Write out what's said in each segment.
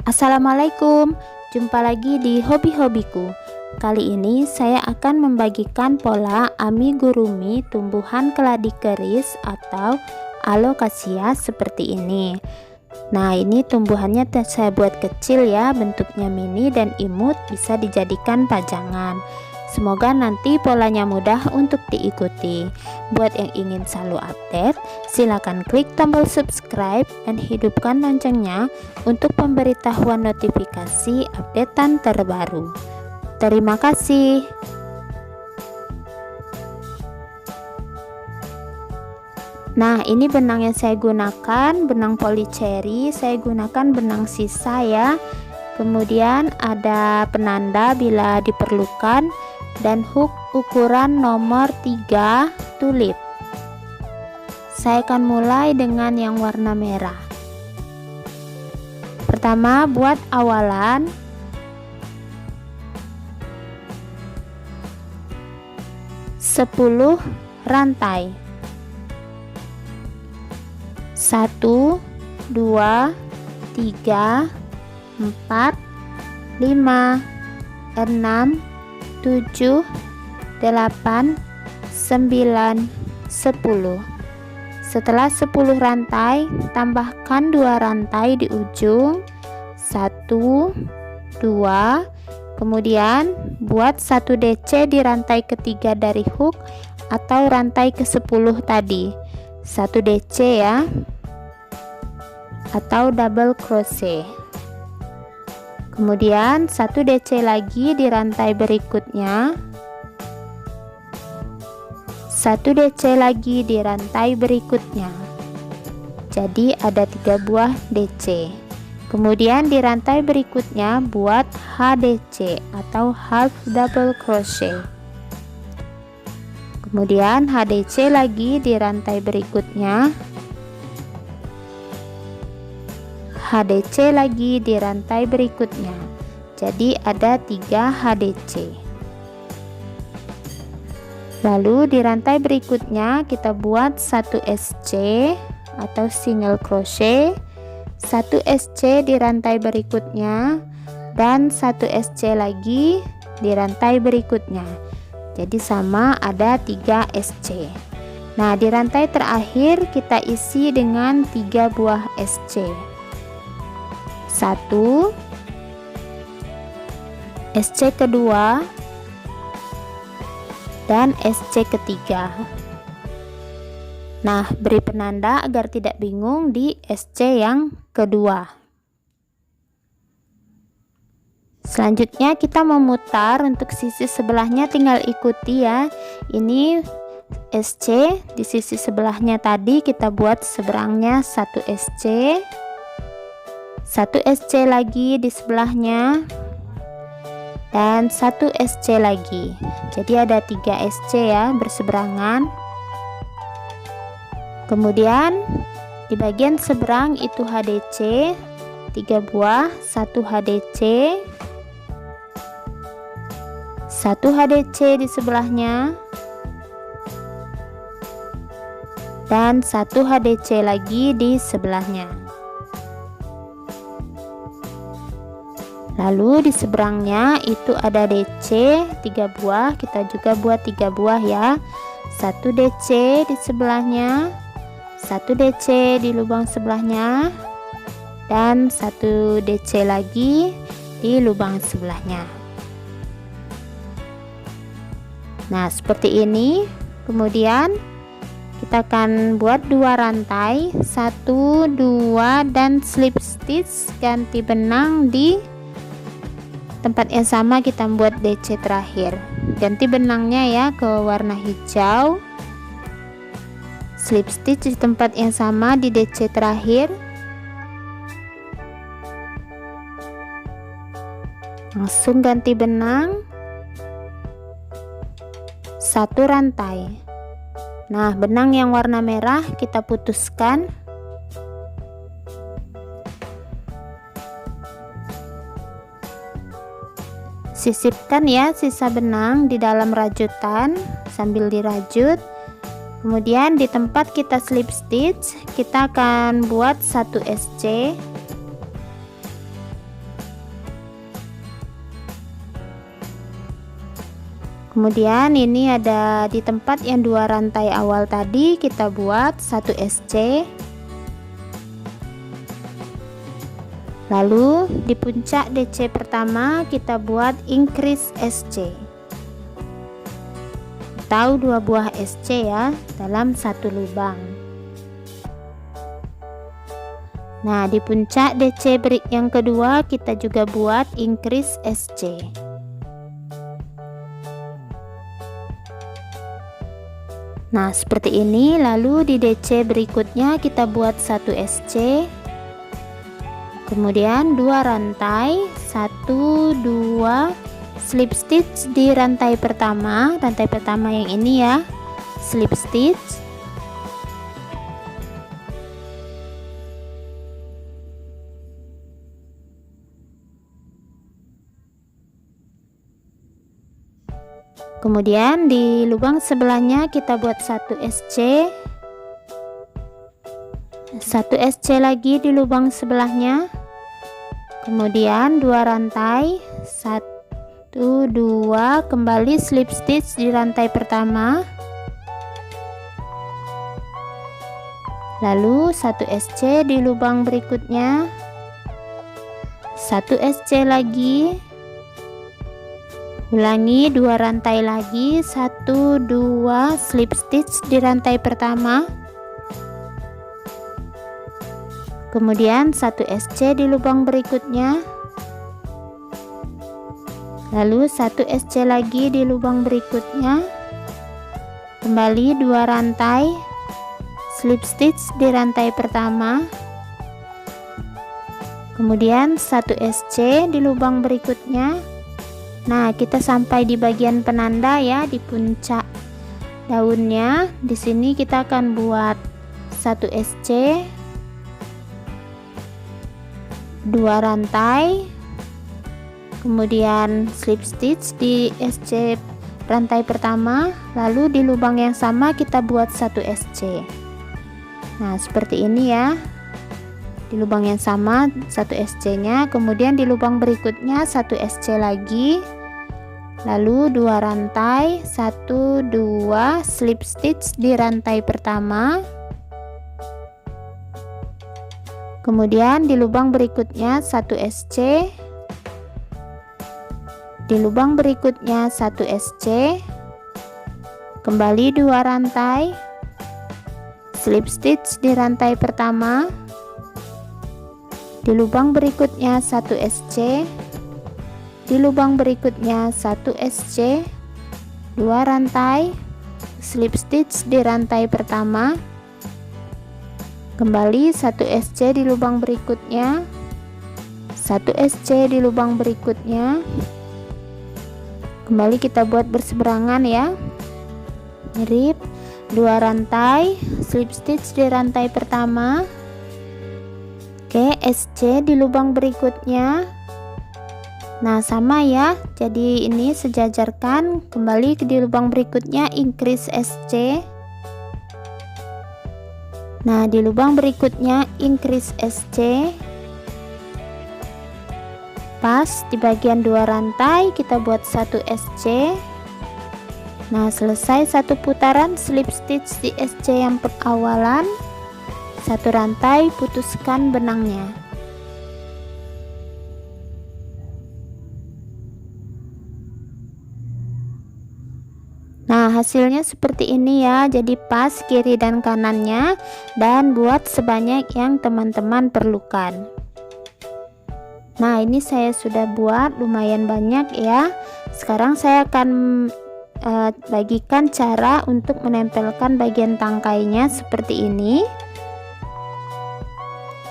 Assalamualaikum, jumpa lagi di hobi-hobiku. Kali ini saya akan membagikan pola amigurumi tumbuhan keladi keris atau alocasia seperti ini. Nah, ini tumbuhannya saya buat kecil ya, bentuknya mini dan imut, bisa dijadikan pajangan. Semoga nanti polanya mudah untuk diikuti. Buat yang ingin selalu update, silakan klik tombol subscribe dan hidupkan loncengnya untuk pemberitahuan notifikasi updatean terbaru. Terima kasih. Nah, ini benang yang saya gunakan, benang polycherry. Saya gunakan benang sisa ya. Kemudian ada penanda bila diperlukan dan hook ukuran nomor 3 tulip. Saya akan mulai dengan yang warna merah. Pertama, buat awalan. Sepuluh rantai. 1, 2, 3, 4, 5, 6, 7, 8, 9, 10. Setelah 10 rantai, tambahkan 2 rantai di ujung. 1, 2, kemudian buat 1 DC di rantai ketiga dari hook atau rantai ke-10 tadi. 1 DC ya, atau double crochet. Kemudian 1 DC lagi di rantai berikutnya, 1 DC lagi di rantai berikutnya. Jadi ada 3 buah DC. Kemudian di rantai berikutnya buat HDC atau half double crochet. Kemudian HDC lagi di rantai berikutnya, HDC lagi di rantai berikutnya. Jadi ada 3 HDC. Lalu di rantai berikutnya kita buat 1 SC atau single crochet, 1 SC di rantai berikutnya, dan 1 SC lagi di rantai berikutnya. Jadi sama ada 3 SC. Nah, di rantai terakhir kita isi dengan 3 buah SC. 1 SC kedua dan SC ketiga. Nah, beri penanda agar tidak bingung di SC yang kedua. Selanjutnya kita memutar, untuk sisi sebelahnya tinggal ikuti ya. Ini SC di sisi sebelahnya tadi kita buat seberangnya 1 SC, 1 SC lagi di sebelahnya, dan 1 SC lagi. Jadi ada 3 SC ya berseberangan. Kemudian di bagian seberang itu HDC 3 buah, 1 HDC, 1 HDC di sebelahnya, dan 1 HDC lagi di sebelahnya. Lalu di seberangnya itu ada DC 3 buah, kita juga buat 3 buah ya. 1 DC di sebelahnya, 1 DC di lubang sebelahnya, dan 1 DC lagi di lubang sebelahnya. Nah, seperti ini. Kemudian kita akan buat 2 rantai, 1, 2, dan slip stitch, ganti benang di tempat yang sama kita membuat DC terakhir. Ganti benangnya ya ke warna hijau, slip stitch di tempat yang sama di DC terakhir. Langsung ganti benang, 1 rantai. Nah, benang yang warna merah kita putuskan. Sisipkan ya sisa benang di dalam rajutan sambil dirajut. Kemudian di tempat kita slip stitch, kita akan buat 1 SC Kemudian ini ada di tempat yang 2 rantai awal tadi kita buat 1 SC. Lalu di puncak DC pertama kita buat increase SC atau 2 buah SC ya dalam satu lubang. Nah, di puncak DC break yang kedua kita juga buat increase SC. Nah, seperti ini. Lalu di DC berikutnya kita buat 1 SC. Kemudian 2 rantai, 1 2 slip stitch di rantai pertama yang ini ya, slip stitch. Kemudian di lubang sebelahnya kita buat 1 SC, 1 SC lagi di lubang sebelahnya, kemudian 2 rantai, 1 2 kembali slip stitch di rantai pertama, lalu 1 SC di lubang berikutnya, 1 SC lagi, ulangi 2 rantai lagi, 1 2 slip stitch di rantai pertama, kemudian 1 SC di lubang berikutnya, lalu 1 SC lagi di lubang berikutnya, kembali 2 rantai, slip stitch di rantai pertama, kemudian 1 SC di lubang berikutnya. Nah, kita sampai di bagian penanda ya, di puncak daunnya. Di sini kita akan buat 1 SC, 2 rantai, kemudian slip stitch di SC rantai pertama, lalu di lubang yang sama kita buat 1 SC. Nah, seperti ini ya, di lubang yang sama 1 SC nya, kemudian di lubang berikutnya 1 SC lagi, lalu 2 rantai, 1 2 slip stitch di rantai pertama, kemudian di lubang berikutnya 1 SC, di lubang berikutnya 1 SC, kembali 2 rantai, slip stitch di rantai pertama, di lubang berikutnya 1 SC, di lubang berikutnya 1 SC, 2 rantai, slip stitch di rantai pertama, kembali 1 SC di lubang berikutnya, 1 SC di lubang berikutnya, kembali kita buat berseberangan ya, mirip, 2 rantai, slip stitch di rantai pertama, oke, SC di lubang berikutnya. Nah, sama ya, jadi ini sejajarkan, kembali ke di lubang berikutnya increase SC. Nah, di lubang berikutnya increase SC, pas di bagian 2 rantai kita buat 1 SC. Nah, selesai 1 putaran slip stitch di SC yang perawalan, 1 rantai, putuskan benangnya. Nah, hasilnya seperti ini ya, jadi pas kiri dan kanannya, dan buat sebanyak yang teman-teman perlukan. Nah, ini saya sudah buat lumayan banyak ya. Sekarang saya akan bagikan cara untuk menempelkan bagian tangkainya seperti ini.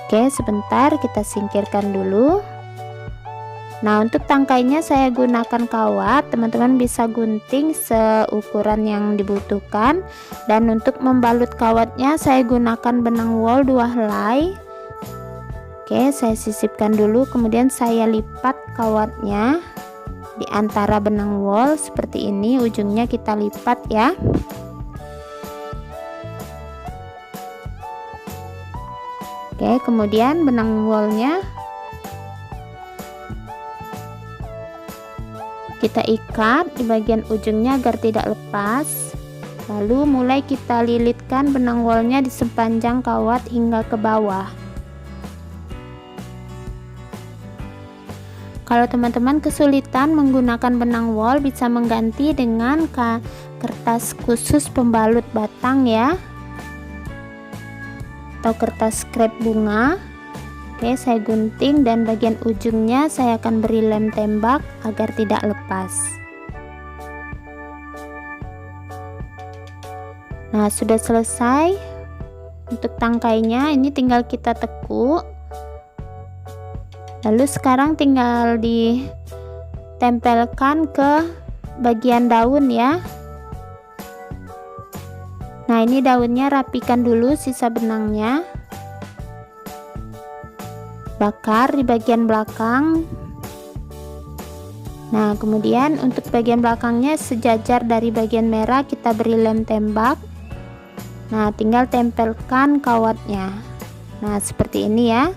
Oke, sebentar kita singkirkan dulu. Nah, untuk tangkainya saya gunakan kawat, teman-teman bisa gunting seukuran yang dibutuhkan. Dan untuk membalut kawatnya saya gunakan benang wol 2 helai. Oke, saya sisipkan dulu, kemudian saya lipat kawatnya di antara benang wol seperti ini, ujungnya kita lipat ya. Oke, kemudian benang wolnya kita ikat di bagian ujungnya agar tidak lepas. Lalu mulai kita lilitkan benang wolnya di sepanjang kawat hingga ke bawah. Kalau teman-teman kesulitan menggunakan benang wol, bisa mengganti dengan kertas khusus pembalut batang ya, atau kertas scrap bunga. Oke, saya gunting dan bagian ujungnya saya akan beri lem tembak agar tidak lepas. Nah, sudah selesai untuk tangkainya. Ini tinggal kita tekuk. Lalu sekarang tinggal ditempelkan ke bagian daun ya. Nah, ini daunnya rapikan dulu sisa benangnya. Bakar di bagian belakang. Nah, kemudian untuk bagian belakangnya sejajar dari bagian merah kita beri lem tembak. Nah, tinggal tempelkan kawatnya. Nah, seperti ini ya.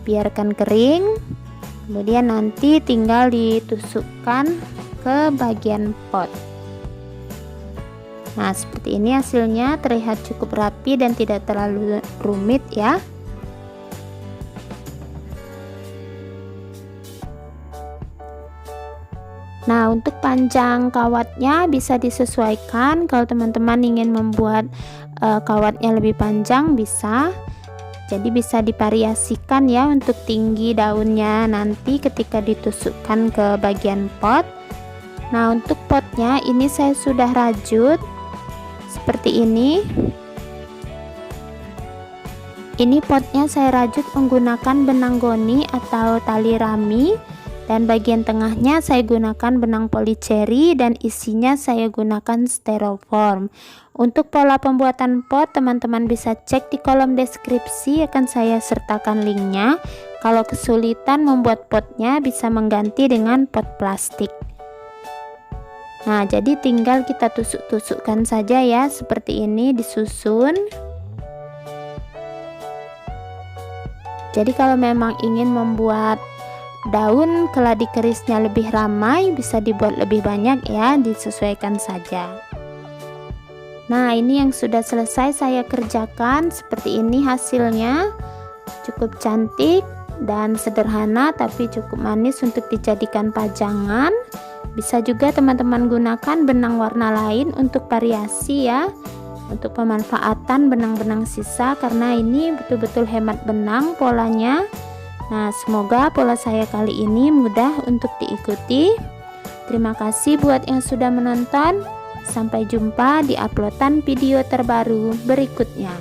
Biarkan kering, kemudian nanti tinggal ditusukkan ke bagian pot. Nah, seperti ini hasilnya, terlihat cukup rapi dan tidak terlalu rumit ya. Nah, untuk panjang kawatnya bisa disesuaikan. Kalau teman-teman ingin membuat kawatnya lebih panjang, bisa. Jadi bisa divariasikan ya untuk tinggi daunnya nanti ketika ditusukkan ke bagian pot. Nah, untuk potnya ini saya sudah rajut seperti ini. Ini potnya saya rajut menggunakan benang goni atau tali rami, dan bagian tengahnya saya gunakan benang polycherry dan isinya saya gunakan styrofoam. Untuk pola pembuatan pot teman-teman bisa cek di kolom deskripsi, akan saya sertakan linknya. Kalau kesulitan membuat potnya bisa mengganti dengan pot plastik. Nah, jadi tinggal kita tusuk-tusukkan saja ya, seperti ini disusun. Jadi kalau memang ingin membuat daun keladi kerisnya lebih ramai, bisa dibuat lebih banyak ya, disesuaikan saja. Nah, ini yang sudah selesai saya kerjakan. Seperti ini hasilnya, cukup cantik dan sederhana tapi cukup manis untuk dijadikan pajangan. Bisa juga teman-teman gunakan benang warna lain untuk variasi ya, untuk pemanfaatan benang-benang sisa, karena ini betul-betul hemat benang polanya. Nah, semoga pola saya kali ini mudah untuk diikuti. Terima kasih buat yang sudah menonton. Sampai jumpa di uploadan video terbaru berikutnya.